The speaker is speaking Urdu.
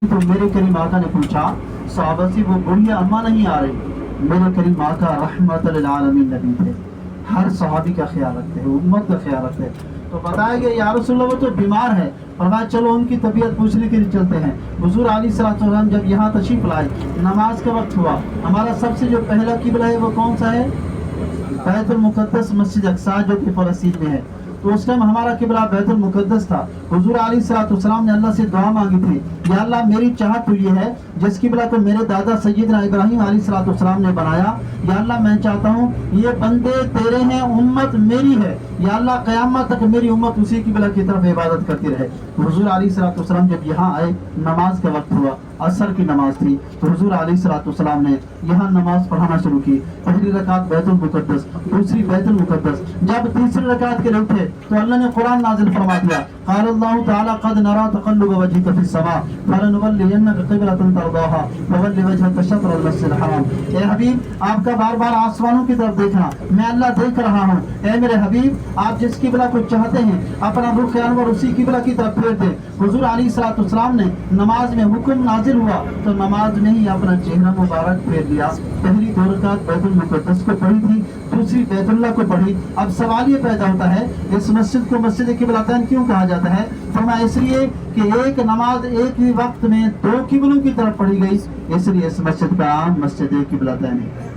تو میرے کریم آقا نے پوچھا صحابہ سے وہ بڑھیا اماں نہیں آ رہی؟ میرے کریم آقا رحمت للعالمین نبی تھے، ہر صحابی کا خیال رکھتے ہیں، امت کا خیال رکھتے ہیں۔ تو بتایا گیا یا رسول اللہ وہ تو بیمار ہے، فرمایا چلو ان کی طبیعت پوچھنے کے لیے چلتے ہیں۔ حضور علیہ الصلوۃ والسلام جب یہاں تشریف لائے، نماز کا وقت ہوا، ہمارا سب سے جو پہلا قبلہ ہے وہ کون سا ہے؟ بیت المقدس، مسجد اقصی جو کہ فلسطین میں ہے۔ تو اس ٹائم ہمارا قبلہ بیت المقدس تھا۔ حضور علیہ الصلوۃ والسلام نے اللہ سے دعا مانگی تھی، یا اللہ میری چاہت تو یہ ہے جس قبلہ تو میرے دادا سیدنا ابراہیم علیہ الصلوۃ والسلام نے بنایا، یا اللہ میں چاہتا ہوں یہ بندے تیرے ہیں، امت میری ہے، یا اللہ قیامت تک میری امت اسی قبلہ کی طرف عبادت کرتی رہے۔ حضور علیہ الصلوۃ والسلام جب یہاں آئے، نماز کا وقت ہوا، عصر کی نماز تھی، تو حضور علیہ الصلوۃ والسلام نے یہاں نماز پڑھانا شروع کی۔ پہلی رکعت بیت المقدس، دوسری بیت المقدس۔ جب تیسری رکعت کے لوگ تھے تو اللہ نے قرآن نازل فرما دیا، قال اللہ تعالی قد نرى تقلب وجهك في السماء فلنولينك قبلة ترضاها فول وجهك شطر المسجد الحرام۔ اے حبیب آپ کا بار بار آسمانوں کی طرف دیکھنا، میں اللہ دیکھ رہا ہوں۔ اے میرے حبیب آپ جس قبلہ کو چاہتے ہیں اپنا رخ انور اسی قبلہ کی طرف پھیر دیں۔ حضور علیہ الصلوۃ والسلام نے نماز میں حکم نازل ہوا تو نماز میں ہی اپنا چہرہ مبارک پھیر لیا۔ پہلی دو رکعت بیت المقدس کو پڑھی تھی، دوسری بیت اللہ کو پڑھی۔ اب سوال یہ پیدا ہوتا ہے اس مسجد کو مسجد قبلتین کیوں کہا جاتا ہے؟ فرمایا اس لیے کہ ایک نماز ایک ہی وقت میں دو قبلوں کی طرف پڑھی گئی، اس لیے اس مسجد کا نام مسجد قبلتین ہے۔